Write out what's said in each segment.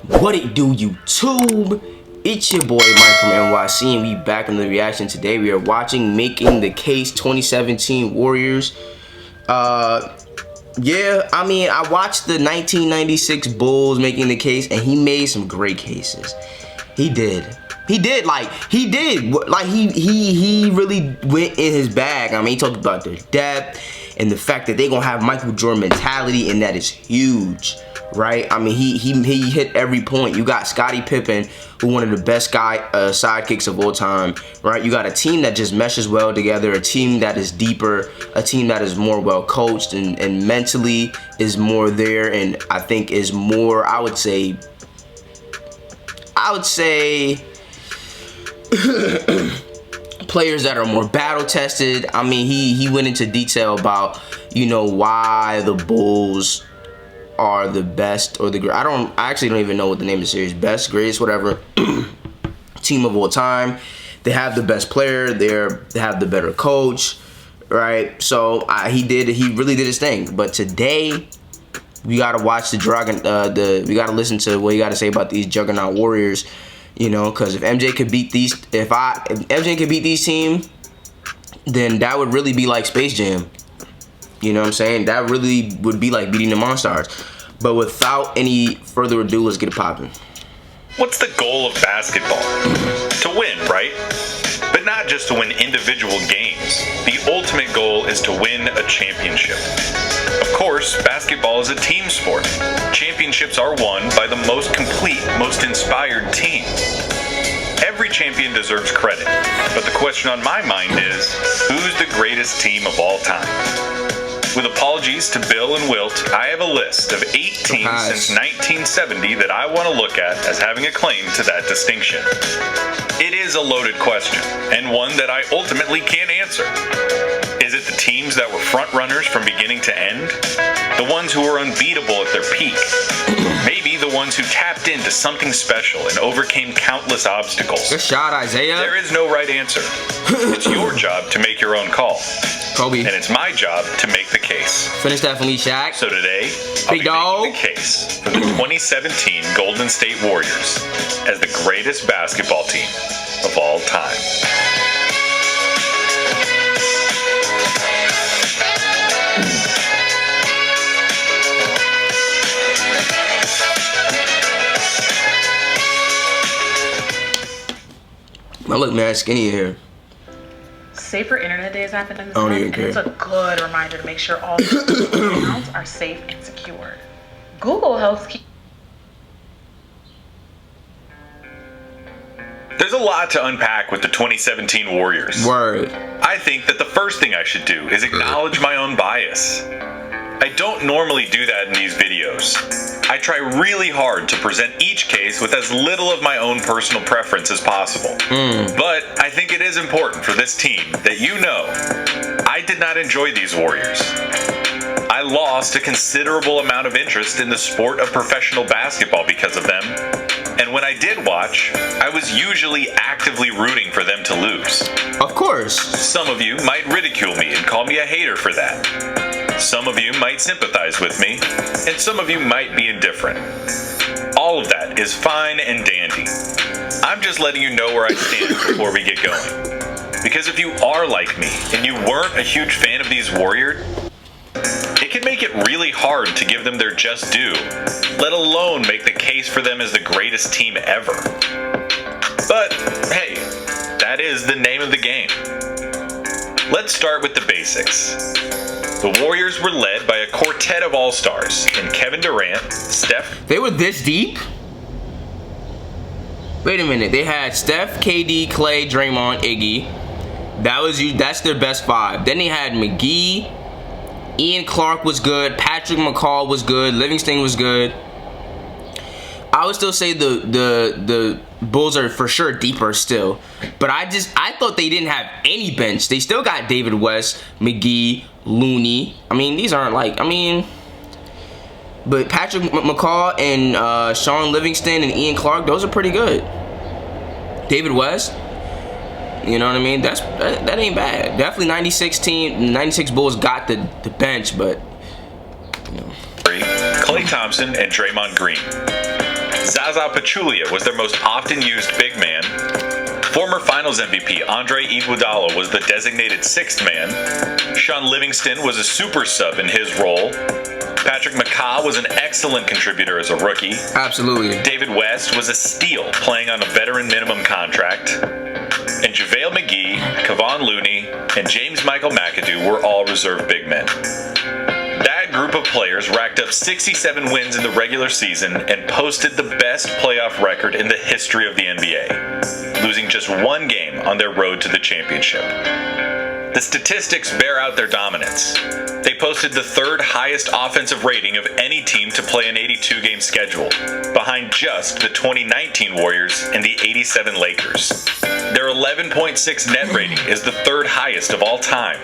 What it do, YouTube? It's your boy Mike from NYC, and we back in the reaction. Today we are watching Making the Case 2017 Warriors. Yeah, I mean, I watched the 1996 Bulls Making the Case, and he made some great cases. He did. He really went in his bag. I mean, he talked about their depth and the fact that they're gonna have Michael Jordan mentality, and that is huge, right? I mean, he hit every point. You got Scottie Pippen, who one of the best sidekicks of all time, right? You got a team that just meshes well together, a team that is deeper, a team that is more well coached and mentally is more there, and I think is more, I would say players that are more battle tested. I mean, he went into detail about, you know, why the Bulls are the best, or the I actually don't even know what the name of the series, best, greatest, whatever team of all time. They have the best player, they have the better coach, right? So he really did his thing. But today we gotta watch we gotta listen to what you gotta say about these juggernaut Warriors. You know, because if MJ could beat these, if MJ could beat these teams, then that would really be like Space Jam. You know what I'm saying? That really would be like beating the Monstars. But without any further ado, let's get it popping. What's the goal of basketball? To win, right? But not just to win individual games. The ultimate goal is to win a championship. Of course, basketball is a team sport. Championships are won by the most complete, most inspired team. Every champion deserves credit, but the question on my mind is, who's the greatest team of all time? With apologies to Bill and Wilt, I have a list of 8 teams since 1970 that I want to look at as having a claim to that distinction. It is a loaded question, and one that I ultimately can't answer. Is it the teams that were front runners from beginning to end? The ones who were unbeatable at their peak? Maybe the ones who tapped into something special and overcame countless obstacles? Good shot, Isaiah. There is no right answer. It's your job to make your own call. Kobe. And it's my job to make the case. Finish that for me, Shaq. So today, I'll be making the case for the 2017 Golden State Warriors as the greatest basketball team of all time. I look mad skinny here. Safer Internet Day is happening this don't month, even care. and it's a good reminder to make sure all accounts are safe and secure. Google helps keep. There's a lot to unpack with the 2017 Warriors. Word. I think that the first thing I should do is acknowledge my own bias. I don't normally do that in these videos. I try really hard to present each case with as little of my own personal preference as possible. But I think it is important for this team that you know I did not enjoy these Warriors. I lost a considerable amount of interest in the sport of professional basketball because of them. And when I did watch, I was usually actively rooting for them to lose. Of course. Some of you might ridicule me and call me a hater for that. Some of you might sympathize with me, and some of you might be indifferent. All of that is fine and dandy. I'm just letting you know where I stand before we get going. Because if you are like me, and you weren't a huge fan of these Warriors, it can make it really hard to give them their just due, let alone make the case for them as the greatest team ever. But, hey, that is the name of the game. Let's start with the basics. The Warriors were led by a quartet of all-stars in Kevin Durant, Steph. They were this deep? Wait a minute. They had Steph, KD, Klay, Draymond, Iggy. That's their best 5. Then they had McGee. Ian Clark was good. Patrick McCall was good. Livingston was good. I would still say the Bulls are for sure deeper still. But I thought they didn't have any bench. They still got David West, McGee, Looney. I mean, these aren't like, but Patrick McCall and Sean Livingston and Ian Clark, those are pretty good. David West, you know what I mean? That ain't bad. Definitely 96 Bulls got the bench, but you know. Klay Thompson and Draymond Green. Zaza Pachulia was their most often used big man. Former Finals MVP Andre Iguodala was the designated sixth man. Sean Livingston was a super sub in his role. Patrick McCaw was an excellent contributor as a rookie. Absolutely. David West was a steal, playing on a veteran minimum contract. And JaVale McGee, Kevon Looney, and James Michael McAdoo were all reserve big men. That group of players racked up 67 wins in the regular season and posted the best playoff record in the history of the NBA, losing just one game on their road to the championship. The statistics bear out their dominance. They posted the third highest offensive rating of any team to play an 82-game schedule, behind just the 2019 Warriors and the 87 Lakers. Their 11.6 net rating is the third highest of all time.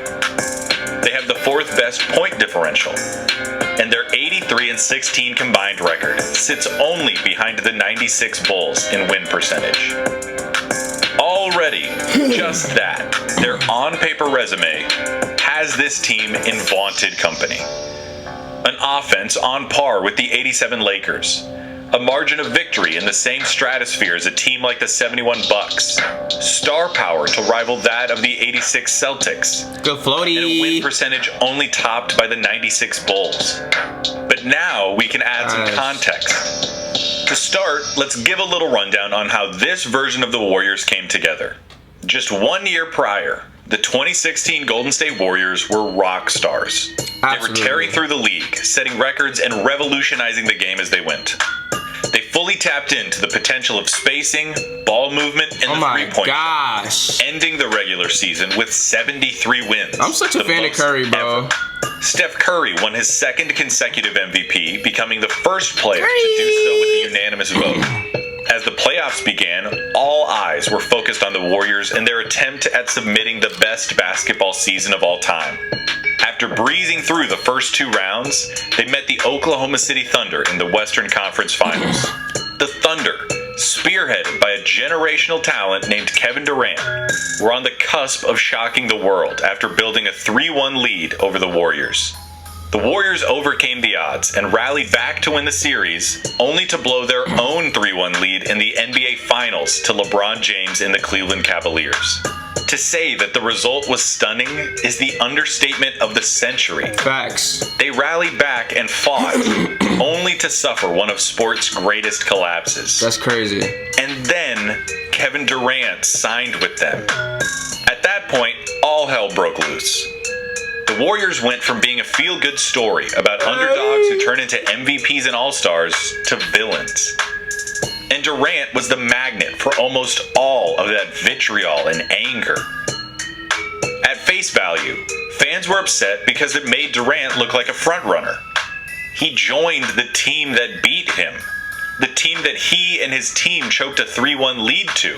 They have the fourth best point differential, and their 83-16 combined record sits only behind the 96 Bulls in win percentage. Already, just that, their on-paper resume has this team in vaunted company. An offense on par with the 87 Lakers, a margin of victory in the same stratosphere as a team like the 71 Bucks, star power to rival that of the 86 Celtics, Good floaty. and a win percentage only topped by the 96 Bulls. But now we can add some context. To start, let's give a little rundown on how this version of the Warriors came together. Just 1 year prior, the 2016 Golden State Warriors were rock stars. They were tearing through the league, setting records and revolutionizing the game as they went. They fully tapped into the potential of spacing, ball movement, and the three-point shot, ending the regular season with 73 wins. I'm such a fan of Curry, bro. Ever. Steph Curry won his second consecutive MVP, becoming the first player to do so with a unanimous vote. As the playoffs began, all eyes were focused on the Warriors and their attempt at submitting the best basketball season of all time. After breezing through the first two rounds, they met the Oklahoma City Thunder in the Western Conference Finals. The Thunder, spearheaded by a generational talent named Kevin Durant, were on the cusp of shocking the world after building a 3-1 lead over the Warriors. The Warriors overcame the odds and rallied back to win the series, only to blow their own 3-1 lead in the NBA Finals to LeBron James and the Cleveland Cavaliers. To say that the result was stunning is the understatement of the century. Facts. They rallied back and fought, only to suffer one of sport's greatest collapses. That's crazy. And then Kevin Durant signed with them. At that point, all hell broke loose. The Warriors went from being a feel-good story about underdogs who turn into MVPs and All-Stars to villains. And Durant was the magnet for almost all of that vitriol and anger. At face value, fans were upset because it made Durant look like a frontrunner. He joined the team that beat him, the team that he and his team choked a 3-1 lead to.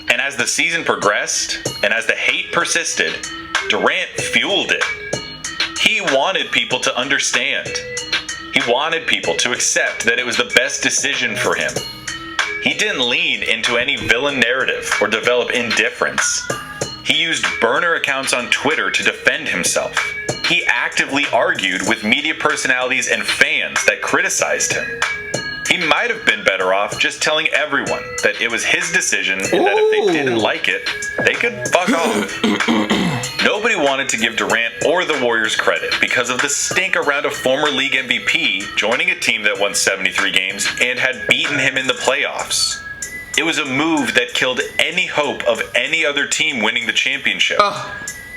And as the season progressed, and as the hate persisted, Durant fueled it. He wanted people to understand. He wanted people to accept that it was the best decision for him. He didn't lean into any villain narrative or develop indifference. He used burner accounts on Twitter to defend himself. He actively argued with media personalities and fans that criticized him. He might have been better off just telling everyone that it was his decision and that if they didn't like it, they could fuck off. Nobody wanted to give Durant or the Warriors credit because of the stink around a former league MVP joining a team that won 73 games and had beaten him in the playoffs. It was a move that killed any hope of any other team winning the championship.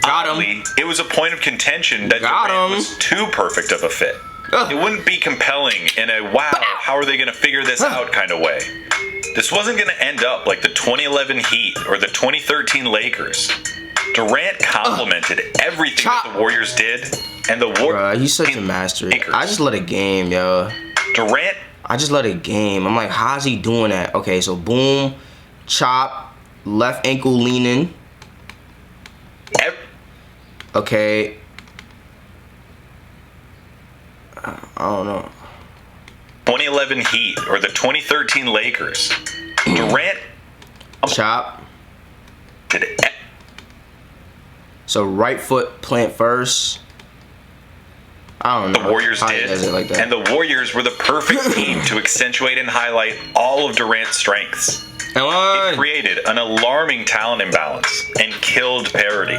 Oddly, it was a point of contention that Durant was too perfect of a fit. It wouldn't be compelling in a, wow, how are they going to figure this out kind of way. This wasn't going to end up like the 2011 Heat or the 2013 Lakers. Durant complimented everything that the Warriors did, and the Warriors... He's such a master. I just let it game, yo. Durant... I just let it game. I'm like, how's he doing that? Okay, so boom, chop, left ankle leaning. Okay. I don't know. 2011 Heat or the 2013 Lakers. Durant... Chop. So right foot plant first. I don't know. The Warriors How he did, does it like that. and the Warriors were the perfect team to accentuate and highlight all of Durant's strengths. It created an alarming talent imbalance and killed parity.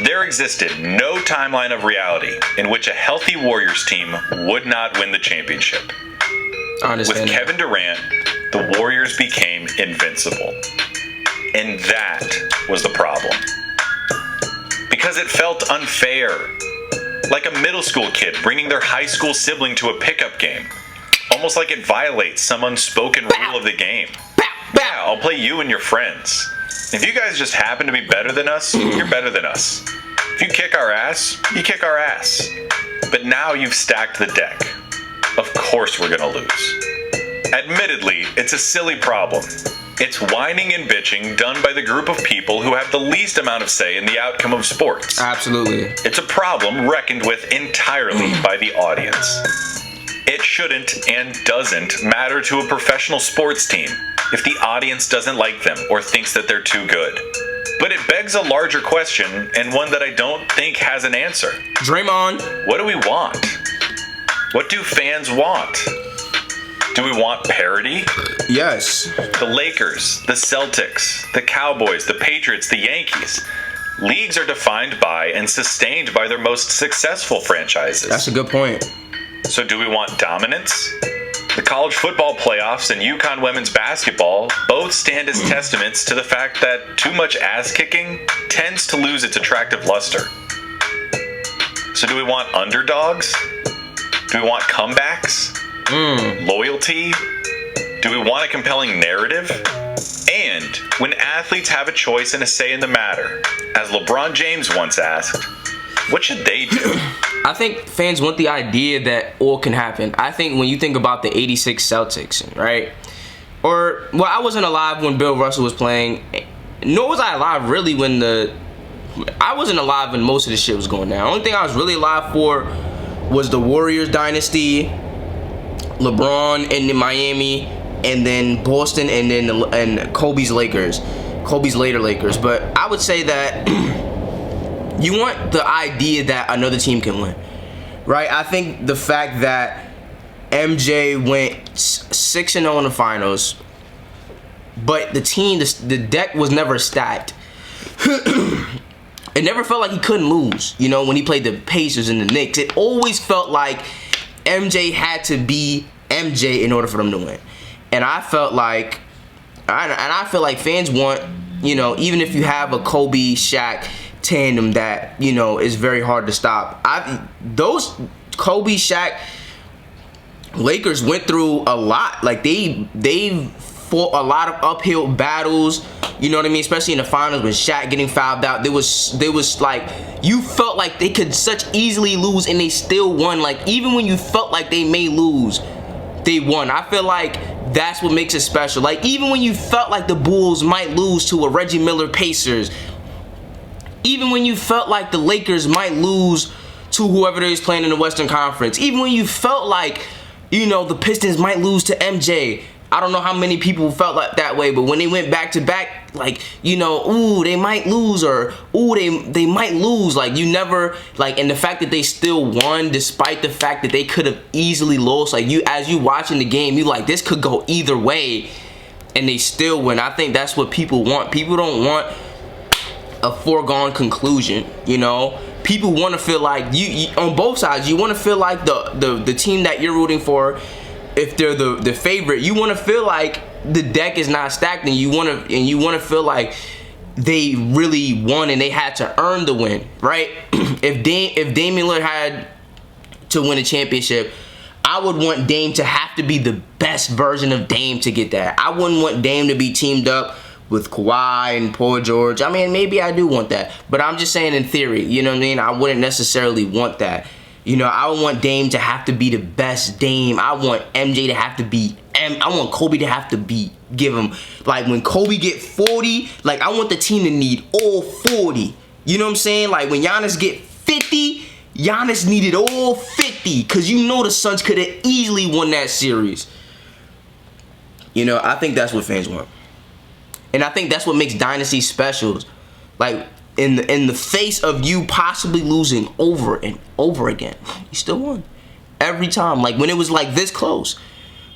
There existed no timeline of reality in which a healthy Warriors team would not win the championship. I understand With that. Kevin Durant, the Warriors became invincible. And that was the problem. Because it felt unfair. Like a middle school kid bringing their high school sibling to a pickup game. Almost like it violates some unspoken rule of the game. Yeah, I'll play you and your friends. If you guys just happen to be better than us, you're better than us. If you kick our ass, you kick our ass. But now you've stacked the deck. Of course we're gonna lose. Admittedly, it's a silly problem. It's whining and bitching done by the group of people who have the least amount of say in the outcome of sports. Absolutely. It's a problem reckoned with entirely by the audience. It shouldn't and doesn't matter to a professional sports team if the audience doesn't like them or thinks that they're too good. But it begs a larger question, and one that I don't think has an answer. Draymond. What do we want? What do fans want? Do we want parity? Yes. The Lakers, the Celtics, the Cowboys, the Patriots, the Yankees. Leagues are defined by and sustained by their most successful franchises. That's a good point. So do we want dominance? The college football playoffs and UConn women's basketball both stand as testaments to the fact that too much ass-kicking tends to lose its attractive luster. So do we want underdogs? Do we want comebacks? Loyalty? Do we want a compelling narrative? And when athletes have a choice and a say in the matter, as LeBron James once asked, what should they do? I think fans want the idea that all can happen. I think when you think about the 86 Celtics, right? Or, well, I wasn't alive when Bill Russell was playing, nor was I alive really when I wasn't alive when most of the shit was going down. The only thing I was really alive for was the Warriors dynasty, LeBron in Miami, and then Boston, and Kobe's Lakers, Kobe's later Lakers. But I would say that you want the idea that another team can win, right? I think the fact that MJ went 6-0 in the finals, but the deck was never stacked. It never felt like he couldn't lose, you know, when he played the Pacers and the Knicks. It always felt like MJ had to be MJ in order for them to win. And I felt like, I feel like fans want, you know, even if you have a Kobe Shaq tandem that, you know, is very hard to stop. Those Kobe Shaq Lakers went through a lot. Like they fought a lot of uphill battles. You know what I mean? Especially in the finals when Shaq getting fouled out. There was like, you felt like they could such easily lose and they still won. Like, even when you felt like they may lose, they won. I feel like that's what makes it special. Like, even when you felt like the Bulls might lose to a Reggie Miller Pacers, even when you felt like the Lakers might lose to whoever they was playing in the Western Conference, even when you felt like, you know, the Pistons might lose to MJ. I don't know how many people felt like that way, but when they went back to back, like, you know, ooh, they might lose, or ooh, they might lose. Like, you never, like, and the fact that they still won despite the fact that they could have easily lost. Like, you, as you watching the game, you like, this could go either way, and they still win. I think that's what people want. People don't want a foregone conclusion, you know. People want to feel like you on both sides. You want to feel like the team that you're rooting for, if they're the favorite, you want to feel like the deck is not stacked, and you want to feel like they really won and they had to earn the win, right? If Damian Lillard had to win a championship, I would want Dame to have to be the best version of Dame to get that. I wouldn't want Dame to be teamed up with Kawhi and Paul George. I mean, maybe I do want that, but I'm just saying in theory, you know what I mean? I wouldn't necessarily want that. You know, I would want Dame to have to be the best Dame. I want MJ to have to be I want Kobe to have to give him, like, when Kobe get 40, like, I want the team to need all 40. You know what I'm saying? Like, when Giannis get 50, Giannis needed all 50, because you know the Suns could have easily won that series. You know, I think that's what fans want. And I think that's what makes dynasties special. Like, in the face of you possibly losing over and over again, you still won every time. Like when it was like this close,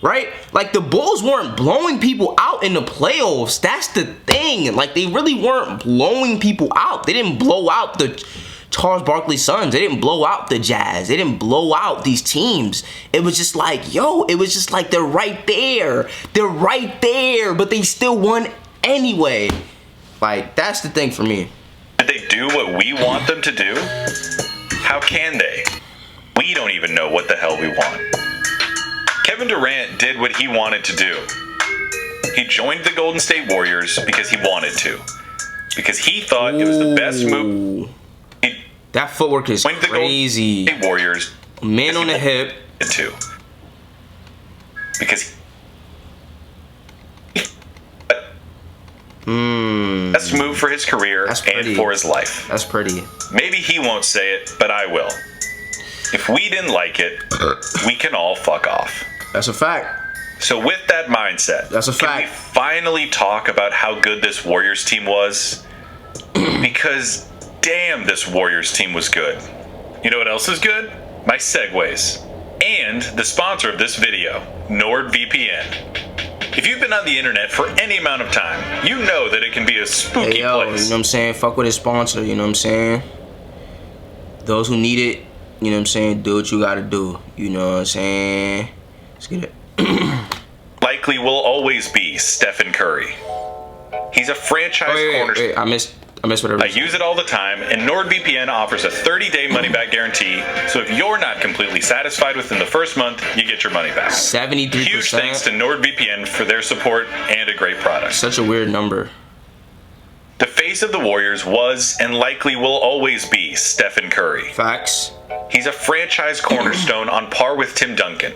right? Like the Bulls weren't blowing people out in the playoffs. That's the thing. Like they really weren't blowing people out. They didn't blow out the Charles Barkley Suns. They didn't blow out the Jazz. They didn't blow out these teams. It was just like, yo, it was just like they're right there. They're right there, but they still won anyway. Like that's the thing for me. Did they do what we want them to do? How can they? We don't even know what the hell we want. Kevin Durant did what he wanted to do. He joined the Golden State Warriors because he wanted to. Because he thought it was the best move. That footwork is crazy. The Warriors. Man on the hip. Too. Because best move for his career and for his life. That's pretty. Maybe he won't say it, but I will. If we didn't like it, we can all fuck off. That's a fact. So with that mindset, that's a fact. Can we finally talk about how good this Warriors team was? Because damn, this Warriors team was good. You know what else is good? My segues. And the sponsor of this video, NordVPN. If you've been on the internet for any amount of time, you know that it can be a spooky place. You know what I'm saying? Fuck with his sponsor, you know what I'm saying? Those who need it, you know what I'm saying? Do what you gotta do. You know what I'm saying? Let's get it. Likely will always be Stephen Curry. He's a franchise cornerstone. I missed whatever. I use it all the time, and NordVPN offers a 30-day money-back guarantee, so if you're not completely satisfied within the first month, you get your money back. 73%. Huge thanks to NordVPN for their support and a great product. Such a weird number. The face of the Warriors was, and likely will always be, Stephen Curry. Facts. He's a franchise cornerstone on par with Tim Duncan.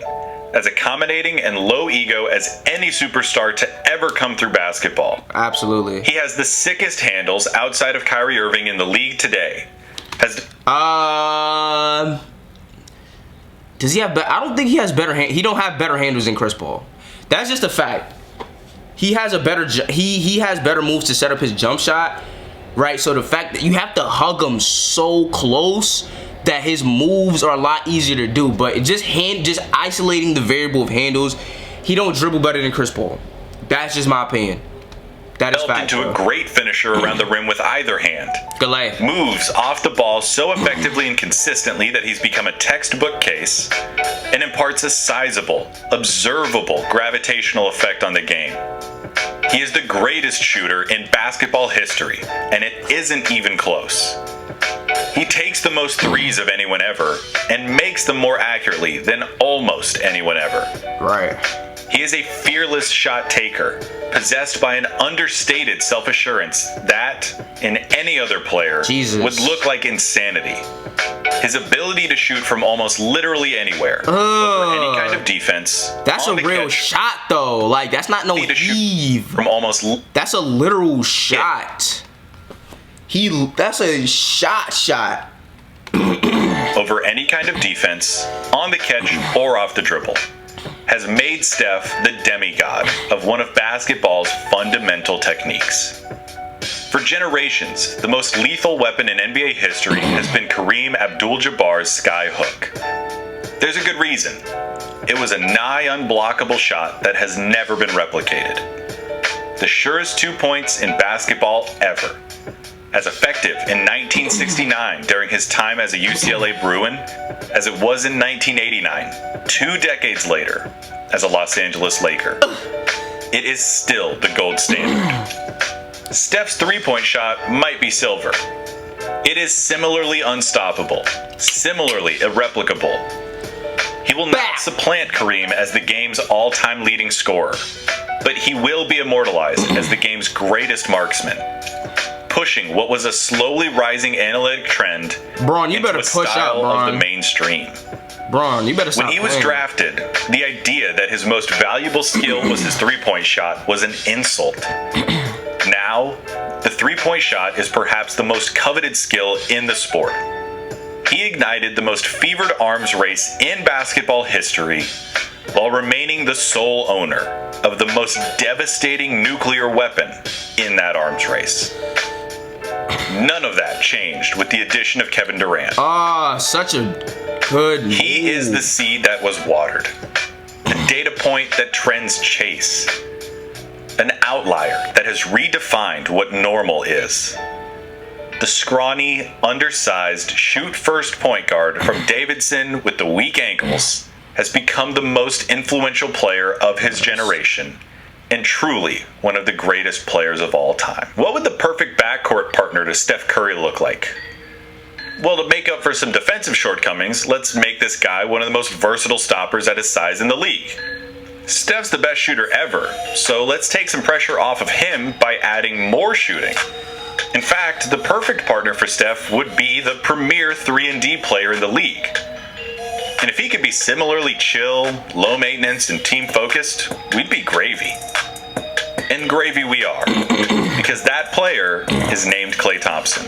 As accommodating and low ego as any superstar to ever come through basketball. Absolutely. He has the sickest handles outside of Kyrie Irving in the league today. Does he have? I don't think he has better. He don't have better handles than Chris Paul. That's just a fact. He has a better. He has better moves to set up his jump shot, right? So the fact that you have to hug him so close that his moves are a lot easier to do, but just isolating the variable of handles, he don't dribble better than Chris Paul. That's just my opinion. That is fact. Into a great finisher around the rim with either hand. Klay moves off the ball so effectively and consistently that he's become a textbook case and imparts a sizable, observable gravitational effect on the game. He is the greatest shooter in basketball history, and it isn't even close. He takes the most threes of anyone ever and makes them more accurately than almost anyone ever. Right. He is a fearless shot taker, possessed by an understated self-assurance that, in any other player, would look like insanity. His ability to shoot from almost literally anywhere, over any kind of defense. That's a real shot, though. Like, that's not no heave. From almost. That's a literal shot. That's a shot. Over any kind of defense, on the catch or off the dribble, has made Steph the demigod of one of basketball's fundamental techniques. For generations, the most lethal weapon in NBA history has been Kareem Abdul-Jabbar's sky hook. There's a good reason. It was a nigh unblockable shot that has never been replicated. The surest 2 points in basketball ever. As effective in 1969 during his time as a UCLA Bruin as it was in 1989, 2 decades later, as a Los Angeles Laker. It is still the gold standard. Steph's three-point shot might be silver. It is similarly unstoppable, similarly irreplicable. He will not supplant Kareem as the game's all-time leading scorer, but he will be immortalized as the game's greatest marksman, pushing what was a slowly rising analytic trend Braun, you better push out, Braun. Of the mainstream. Braun, you better stop When he was drafted, the idea that his most valuable skill was his three-point shot was an insult. Now, the three-point shot is perhaps the most coveted skill in the sport. He ignited the most fevered arms race in basketball history while remaining the sole owner of the most devastating nuclear weapon in that arms race. None of that changed with the addition of Kevin Durant. Such a good move. He is the seed that was watered. The data point that trends chase. An outlier that has redefined what normal is. The scrawny, undersized, shoot-first point guard from Davidson with the weak ankles has become the most influential player of his generation and truly one of the greatest players of all time. What would the perfect backcourt partner to Steph Curry look like? Well, to make up for some defensive shortcomings, let's make this guy one of the most versatile stoppers at his size in the league. Steph's the best shooter ever, so let's take some pressure off of him by adding more shooting. In fact, the perfect partner for Steph would be the premier 3-and-D player in the league. And if he could be similarly chill, low maintenance, and team focused, we'd be gravy. And gravy we are, because that player is named Klay Thompson.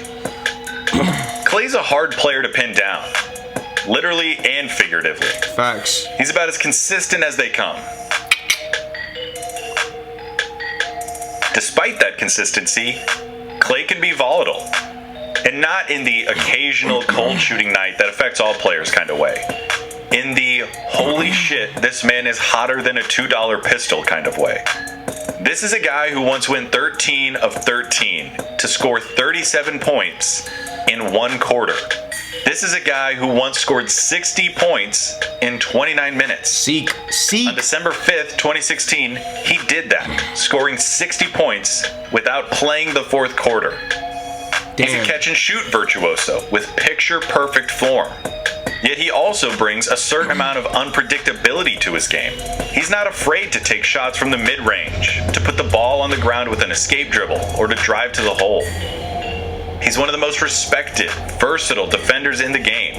Klay's a hard player to pin down, literally and figuratively. Facts. He's about as consistent as they come. Despite that consistency, Klay can be volatile, and not in the occasional cold shooting night that affects all players kind of way. In the holy shit, this man is hotter than a $2 pistol kind of way. This is a guy who once went 13 of 13 to score 37 points in one quarter. This is a guy who once scored 60 points in 29 minutes. Seek. On December 5th, 2016, he did that, scoring 60 points without playing the fourth quarter. Damn. He's a catch-and-shoot virtuoso with picture-perfect form. Yet he also brings a certain amount of unpredictability to his game. He's not afraid to take shots from the mid-range, to put the ball on the ground with an escape dribble, or to drive to the hole. He's one of the most respected, versatile defenders in the game.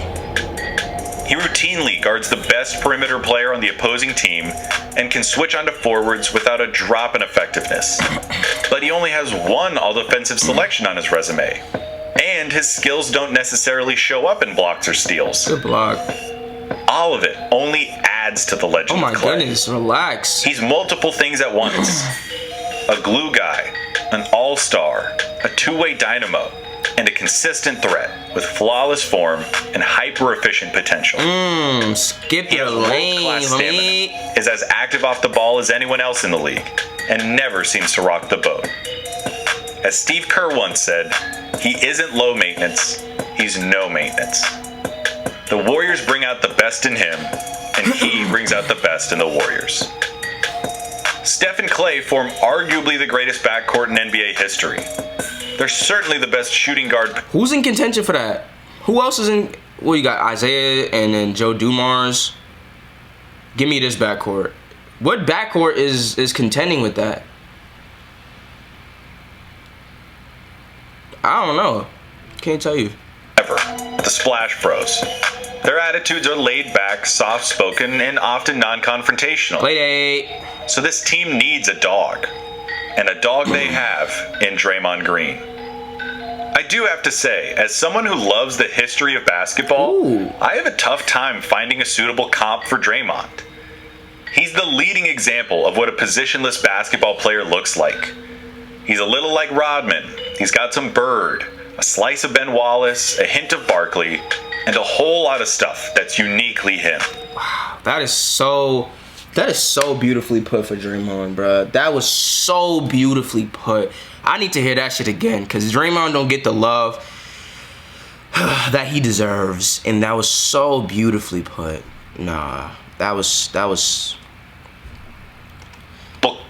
He routinely guards the best perimeter player on the opposing team and can switch onto forwards without a drop in effectiveness. But he only has one all-defensive selection on his resume. And his skills don't necessarily show up in blocks or steals. Good block. All of it only adds to the legend Oh of my Klay. goodness, relax. He's multiple things at once. A glue guy, an all-star, a two-way dynamo, and a consistent threat with flawless form and hyper-efficient potential. Skip He your has lane, world-class homie. stamina, is as active off the ball as anyone else in the league, and never seems to rock the boat. As Steve Kerr once said, he isn't low maintenance, he's no maintenance. The Warriors bring out the best in him, and he brings out the best in the Warriors. Steph and Clay form arguably the greatest backcourt in NBA history. They're certainly the best shooting guard. Who's in contention for that? Who else is in? Well, you got Isaiah and then Joe Dumars. Give me this backcourt. What backcourt is contending with that? I don't know. Can't tell you. Ever. The Splash Bros. Their attitudes are laid back, soft-spoken, and often non-confrontational. Play date. So this team needs a dog. And a dog they have in Draymond Green. I do have to say, as someone who loves the history of basketball, Ooh. I have a tough time finding a suitable comp for Draymond. He's the leading example of what a positionless basketball player looks like. He's a little like Rodman. He's got some Bird, a slice of Ben Wallace, a hint of Barkley, and a whole lot of stuff that's uniquely him. That is so beautifully put for Draymond, bro. That was so beautifully put. I need to hear that shit again, because Draymond don't get the love that he deserves. And that was so beautifully put. Nah, that was.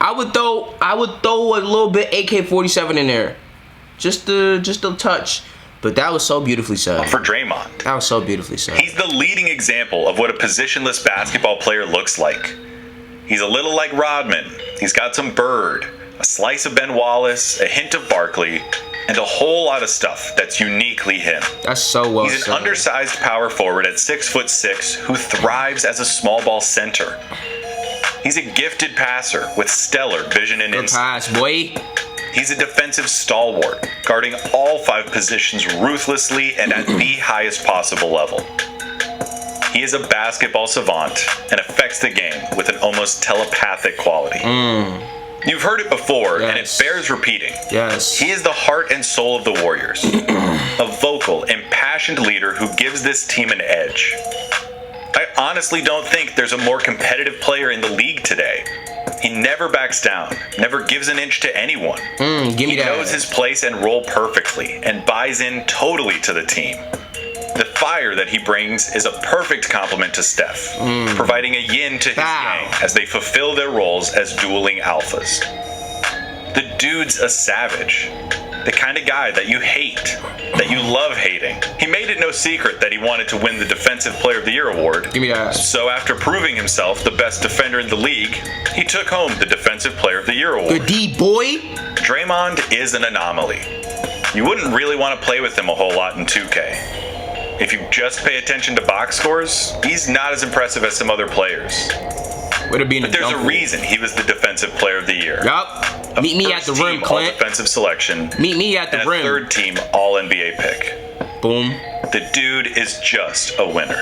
I would throw a little bit AK-47 in there. Just a touch. But that was so beautifully said. For Draymond. That was so beautifully said. He's the leading example of what a positionless basketball player looks like. He's a little like Rodman. He's got some Bird, a slice of Ben Wallace, a hint of Barkley, and a whole lot of stuff that's uniquely him. That's so well said. He's an undersized power forward at 6'6" who thrives as a small ball center. He's a gifted passer with stellar vision and Good insight. pass, boy. He's a defensive stalwart, guarding all 5 positions ruthlessly and at the highest possible level. He is a basketball savant and affects the game with an almost telepathic quality. You've heard it before, and it Yes. bears repeating. Yes. He is the heart and soul of the Warriors. A vocal, impassioned leader who gives this team an edge. I honestly don't think there's a more competitive player in the league today. He never backs down, never gives an inch to anyone. Give me He that. knows his place and role perfectly and buys in totally to the team. The fire that he brings is a perfect complement to Steph, providing a yin to his yang as they fulfill their roles as dueling alphas. The dude's a savage. The kind of guy that you hate, that you love hating. He made it no secret that he wanted to win the Defensive Player of the Year award. Give me that. So after proving himself the best defender in the league, he took home the Defensive Player of the Year award. Good D, boy. Draymond is an anomaly. You wouldn't really want to play with him a whole lot in 2K. If you just pay attention to box scores, he's not as impressive as some other players. Would it be in But there's a reason he was the Defensive Player of the Year. Yup. Meet me at the rim, Clint. All-defensive selection. Meet me at the and a rim. third-team All-NBA pick. Boom. The dude is just a winner.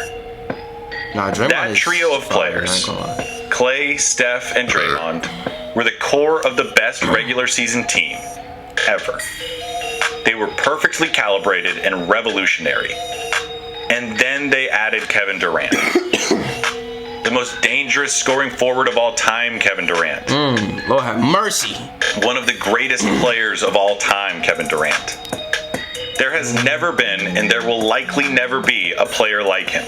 Nah, Draymond That is trio of fire, players, I ain't gonna lie. Klay, Steph, and Draymond, were the core of the best regular season team ever. They were perfectly calibrated and revolutionary. And then they added Kevin Durant. The most dangerous scoring forward of all time, Kevin Durant. Lord have mercy. One of the greatest players of all time, Kevin Durant. There has never been, and there will likely never be, a player like him.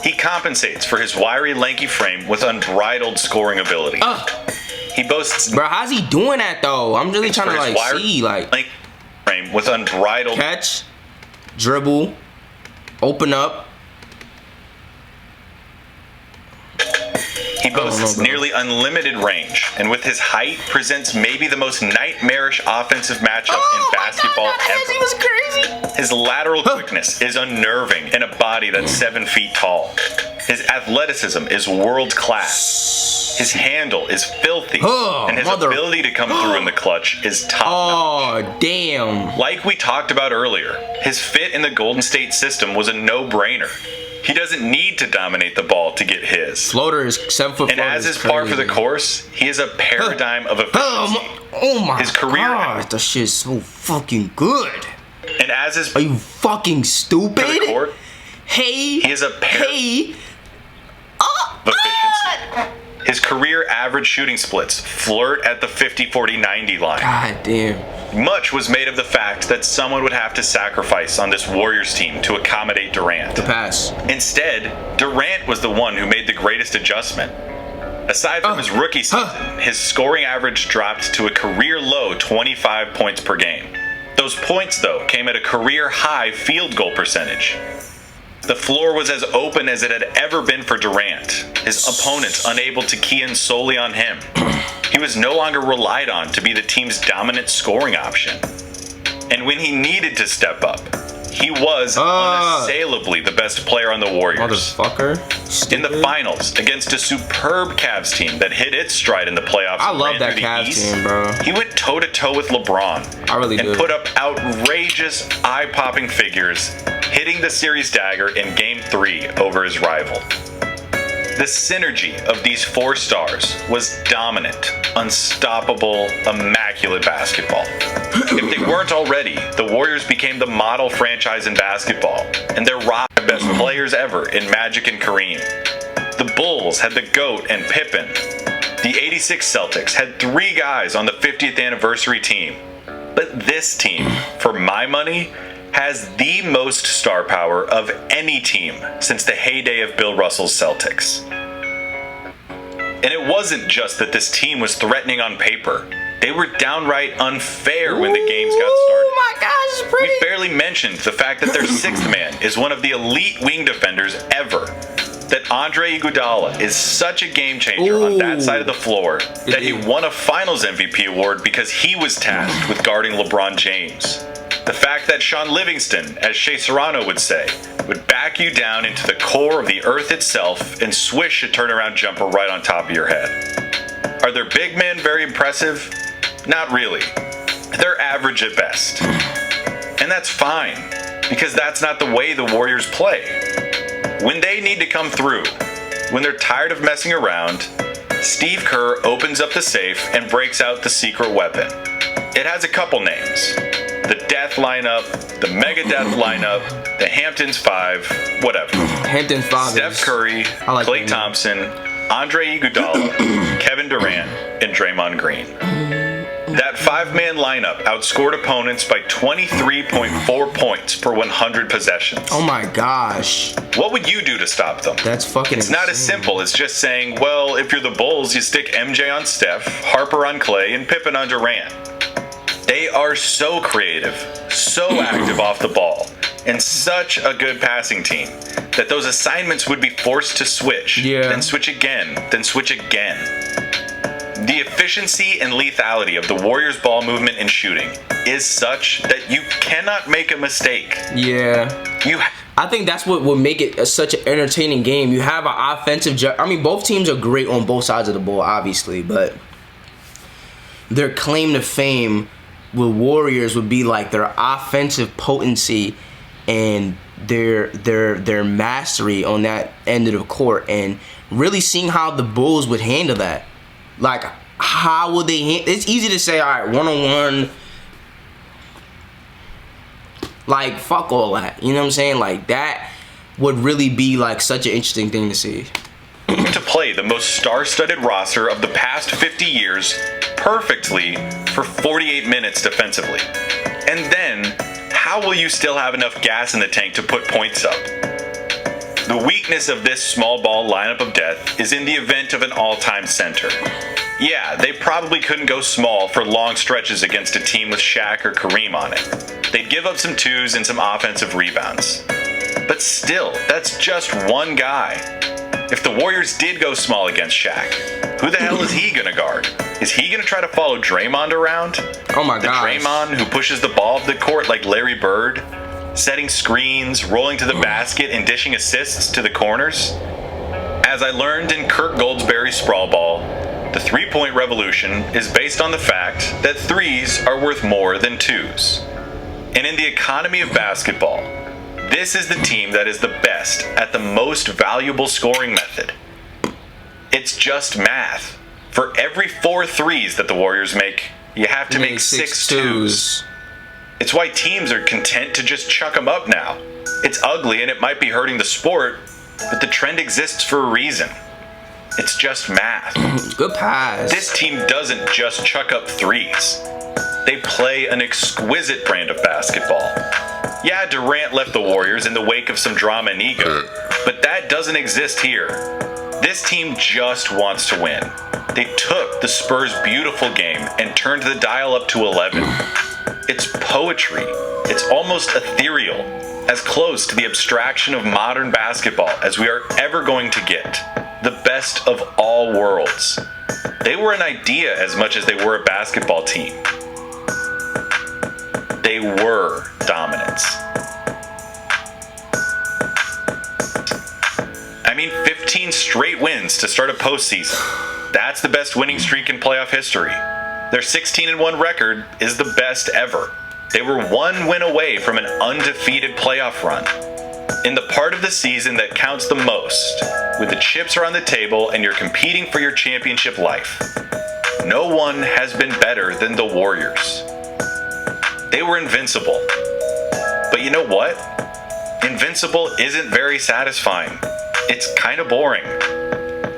He compensates for his wiry, lanky frame with unbridled scoring ability. He boasts Bro, how's he doing that though? I'm really trying to for his like wiry, see like lanky frame with unbridled. catch, dribble, open up. He boasts bro. nearly unlimited range, and with his height, presents maybe the most nightmarish offensive matchup in basketball ever. He was crazy. His lateral quickness is unnerving in a body that's 7 feet tall. His athleticism is world class. His handle is filthy, and his ability to come through in the clutch is top notch. Oh, damn. Like we talked about earlier, his fit in the Golden State system was a no-brainer. He doesn't need to dominate the ball to get his. Floater is 7 foot. And as is par for the course, he is a paradigm of efficiency. Oh my His career- God, that shit's so fucking good. And as is Are you fucking stupid? for the court, Hey. he is a Hey. of efficiency. His career average shooting splits flirt at the 50-40-90 line. God damn. Much was made of the fact that someone would have to sacrifice on this Warriors team to accommodate Durant. The pass. Instead, Durant was the one who made the greatest adjustment. Aside from his rookie season, his scoring average dropped to a career low 25 points per game. Those points, though, came at a career high field goal percentage. The floor was as open as it had ever been for Durant, his opponents unable to key in solely on him. He was no longer relied on to be the team's dominant scoring option. And when he needed to step up, he was unassailably the best player on the Warriors. Motherfucker. In the finals, against a superb Cavs team that hit its stride in the playoffs. I and love ran that through the Cavs East, team, bro. He went toe-to-toe with LeBron. I really and do. put up outrageous, eye-popping figures, hitting the series dagger in Game 3 over his rival. The synergy of these four stars was dominant, unstoppable, immaculate basketball. If they weren't already, the Warriors became the model franchise in basketball, and their roster of best players ever in Magic and Kareem. The Bulls had the GOAT and Pippen. The '86 Celtics had 3 guys on the 50th anniversary team. But this team, for my money, has the most star power of any team since the heyday of Bill Russell's Celtics. And it wasn't just that this team was threatening on paper. They were downright unfair when the games got started. Oh my gosh, it's pretty. We barely mentioned the fact that their sixth man is one of the elite wing defenders ever. That Andre Iguodala is such a game changer on that side of the floor that he won a Finals MVP award because he was tasked with guarding LeBron James. The fact that Sean Livingston, as Shea Serrano would say, would back you down into the core of the earth itself and swish a turnaround jumper right on top of your head. Are their big men very impressive? Not really. They're average at best. And that's fine, because that's not the way the Warriors play. When they need to come through, when they're tired of messing around, Steve Kerr opens up the safe and breaks out the secret weapon. It has a couple names. The Death lineup, the Mega Death lineup, the Hamptons 5, whatever. Hamptons 5. Steph Curry, like Klay Thompson, Andre Iguodala, Kevin Durant, and Draymond Green. That 5-man lineup outscored opponents by 23.4 points per 100 possessions. Oh my gosh. What would you do to stop them? That's fucking It's not as simple as just saying, well, if you're the Bulls, you stick MJ on Steph, Harper on Klay, and Pippen on Durant. They are so creative, so active off the ball, and such a good passing team that those assignments would be forced to switch, then switch again, then switch again. The efficiency and lethality of the Warriors' ball movement and shooting is such that you cannot make a mistake. Yeah. I think that's what would make it such an entertaining game. You have an offensive... I mean, both teams are great on both sides of the ball, obviously, but their claim to fame with Warriors would be like their offensive potency and their mastery on that end of the court, and really seeing how the Bulls would handle that. Like, how would they handle... It's easy to say, all right, one-on-one, like, fuck all that. You know what I'm saying? Like, that would really be like such an interesting thing to see. To play the most star-studded roster of the past 50 years perfectly for 48 minutes defensively. And then, how will you still have enough gas in the tank to put points up? The weakness of this small ball lineup of death is in the event of an all-time center. Yeah, they probably couldn't go small for long stretches against a team with Shaq or Kareem on it. They'd give up some twos and some offensive rebounds. But still, that's just one guy. If the Warriors did go small against Shaq, who the hell is he gonna guard? Is he gonna try to follow Draymond around? Oh my god. The Draymond who pushes the ball up the court like Larry Bird, setting screens, rolling to the basket, and dishing assists to the corners? As I learned in Kirk Goldsberry's Sprawl Ball, the three-point revolution is based on the fact that threes are worth more than twos. And in the economy of basketball, this is the team that is the best at the most valuable scoring method. It's just math. For every 4 threes that the Warriors make, you have to make 6 twos. It's why teams are content to just chuck them up now. It's ugly and it might be hurting the sport, but the trend exists for a reason. It's just math. Good pass. This team doesn't just chuck up threes. They play an exquisite brand of basketball. Yeah, Durant left the Warriors in the wake of some drama and ego, but that doesn't exist here. This team just wants to win. They took the Spurs' beautiful game and turned the dial up to 11. It's poetry. It's almost ethereal, as close to the abstraction of modern basketball as we are ever going to get. The best of all worlds. They were an idea as much as they were a basketball team. They were dominance. I mean, 15 straight wins to start a postseason. That's the best winning streak in playoff history. Their 16-1 record is the best ever. They were 1 win away from an undefeated playoff run. In the part of the season that counts the most, when the chips are on the table and you're competing for your championship life, no one has been better than the Warriors. They were invincible. But you know what? Invincible isn't very satisfying. It's kind of boring.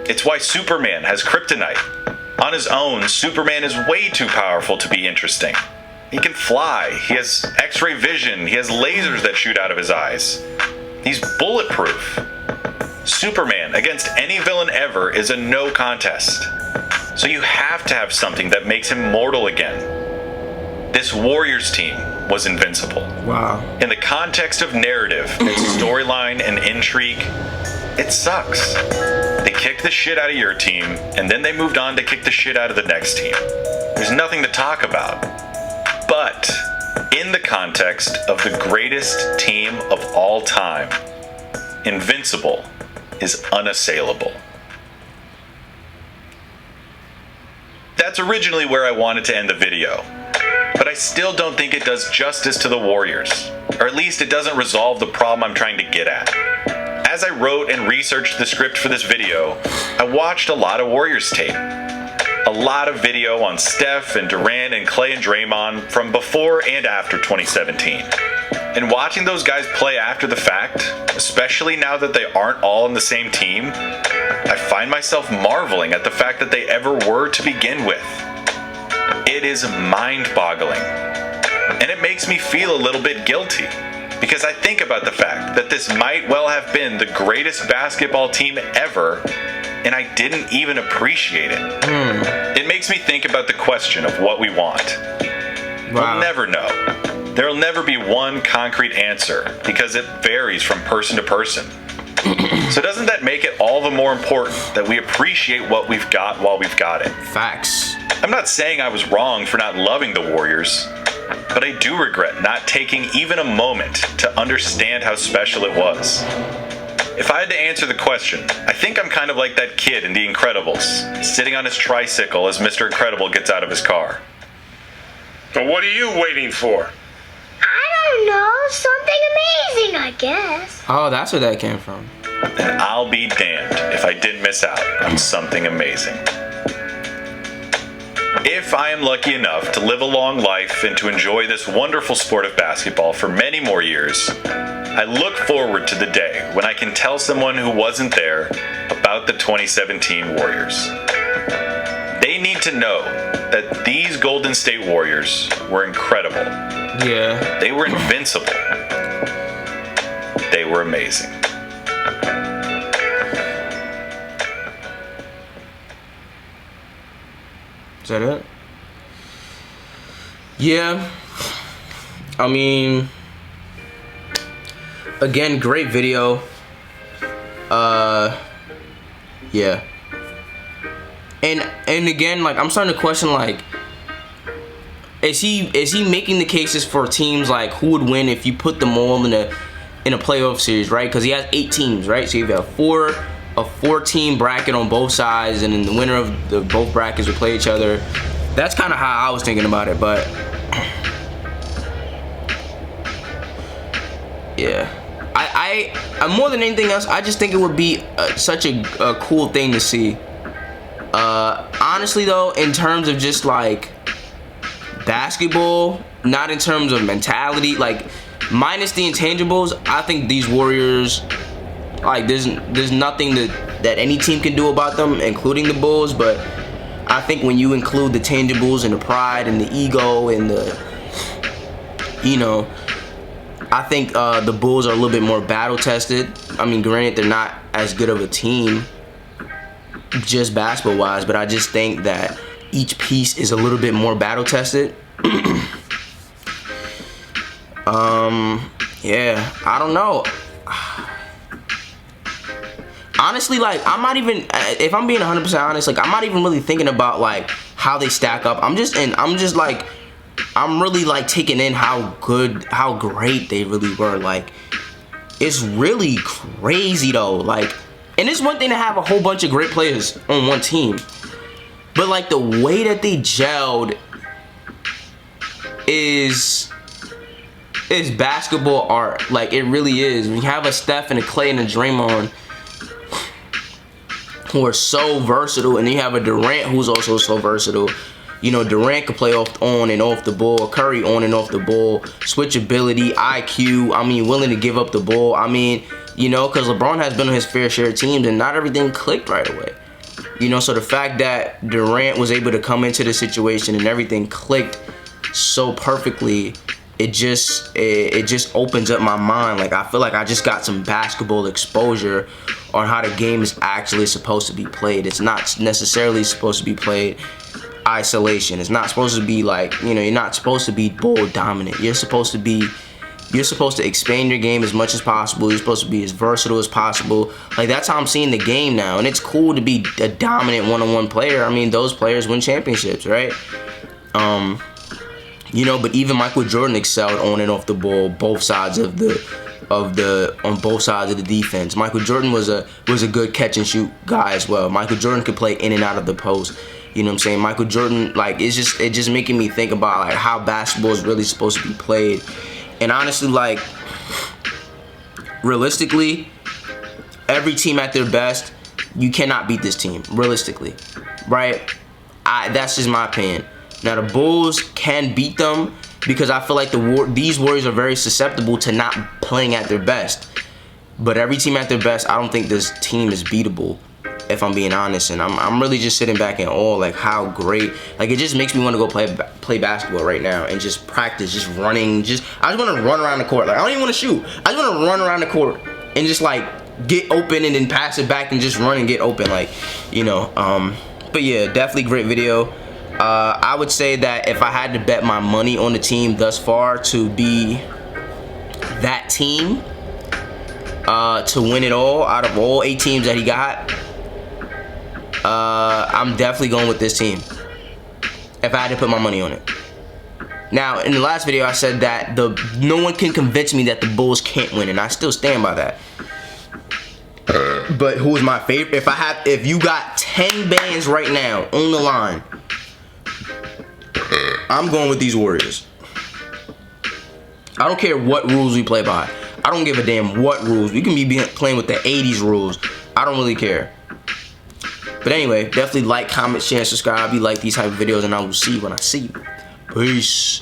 It's why Superman has kryptonite. On his own, Superman is way too powerful to be interesting. He can fly, he has X-ray vision, he has lasers that shoot out of his eyes. He's bulletproof. Superman against any villain ever is a no contest. So you have to have something that makes him mortal again. This Warriors team was invincible. Wow. In the context of narrative and storyline and intrigue, it sucks. They kicked the shit out of your team, and then they moved on to kick the shit out of the next team. There's nothing to talk about. But in the context of the greatest team of all time, invincible is unassailable. That's originally where I wanted to end the video, but I still don't think it does justice to the Warriors, or at least it doesn't resolve the problem I'm trying to get at. as I wrote and researched the script for this video, I watched a lot of Warriors tape. A lot of video on Steph and Durant and Klay and Draymond from before and after 2017. And watching those guys play after the fact, especially now that they aren't all on the same team, I find myself marveling at the fact that they ever were to begin with. It is mind-boggling. And it makes me feel a little bit guilty, because I think about the fact that this might well have been the greatest basketball team ever, and I didn't even appreciate it. It makes me think about the question of what we want. Wow. We'll never know. There'll never be one concrete answer because it varies from person to person. So doesn't that make it all the more important that we appreciate what we've got while we've got it? Facts. I'm not saying I was wrong for not loving the Warriors, but I do regret not taking even a moment to understand how special it was. If I had to answer the question, I think I'm kind of like that kid in The Incredibles, sitting on his tricycle as Mr. Incredible gets out of his car. But what are you waiting for? I don't know. Something amazing, I guess. Oh, that's where that came from. And I'll be damned if I didn't miss out on something amazing. If I am lucky enough to live a long life and to enjoy this wonderful sport of basketball for many more years, I look forward to the day when I can tell someone who wasn't there about the 2017 Warriors. They need to know that these Golden State Warriors were incredible. Yeah. They were invincible. They were amazing. Is that it? Yeah. I mean, again, great video. Yeah. And again, like, I'm starting to question, like, is he making the cases for teams, like, who would win if you put them all in a playoff series, right? Because he has 8 teams, right? So you have a 4-team bracket on both sides, and then the winner of both brackets would play each other. That's kind of how I was thinking about it, but yeah, I more than anything else, I just think it would be such a cool thing to see. Honestly though, in terms of just like basketball, not in terms of mentality, like minus the intangibles, I think these Warriors, like, there's nothing that any team can do about them, including the Bulls. But I think when you include the tangibles and the pride and the ego and the, you know, I think the Bulls are a little bit more battle tested. I mean, granted, they're not as good of a team just basketball wise, but I just think that each piece is a little bit more battle tested. Yeah, I don't know. Honestly, like, I'm not even, if I'm being 100% honest, like, I'm not even really thinking about, like, how they stack up. I'm really, like, taking in how great they really were. Like, it's really crazy, though. Like, and it's one thing to have a whole bunch of great players on one team, but, like, the way that they gelled is basketball art. Like, it really is. When you have a Steph and a Klay and a Draymond who are so versatile, and then you have a Durant who's also so versatile. You know, Durant could play on and off the ball, Curry on and off the ball, switchability, IQ, I mean, willing to give up the ball. I mean, you know, because LeBron has been on his fair share of teams and not everything clicked right away. You know, so the fact that Durant was able to come into the situation and everything clicked so perfectly, it just opens up my mind. Like, I feel like I just got some basketball exposure on how the game is actually supposed to be played. It's not necessarily supposed to be played isolation. It's not supposed to be like, you know, you're not supposed to be ball dominant. You're supposed to expand your game as much as possible. You're supposed to be as versatile as possible. Like, that's how I'm seeing the game now. And it's cool to be a dominant one-on-one player. I mean, those players win championships, right? You know, but even Michael Jordan excelled on and off the ball, both sides on both sides of the defense. Michael Jordan was a good catch and shoot guy as well. Michael Jordan could play in and out of the post. You know what I'm saying? Michael Jordan, like, it's just making me think about, like, how basketball is really supposed to be played. And honestly, like, realistically, every team at their best, you cannot beat this team, realistically, right? That's just my opinion. Now, the Bulls can beat them because I feel like these Warriors are very susceptible to not playing at their best. But every team at their best, I don't think this team is beatable, if I'm being honest. And I'm really just sitting back in awe, like, how great. Like, it just makes me want to go play basketball right now and just practice, just running. I just want to run around the court. Like, I don't even want to shoot. I just want to run around the court and just, like, get open and then pass it back and just run and get open. Like, you know, but yeah, definitely great video. I would say that if I had to bet my money on the team thus far to be that team, to win it all out of all 8 teams that he got, I'm definitely going with this team if I had to put my money on it. Now, in the last video, I said that no one can convince me that the Bulls can't win, and I still stand by that. But who is my favorite? If you got 10 bands right now on the line, I'm going with these Warriors. I don't care what rules we play by. I don't give a damn what rules. We can be playing with the 80s rules. I don't really care. But anyway, definitely like, comment, share, and subscribe if you like these type of videos, and I will see you when I see you. Peace.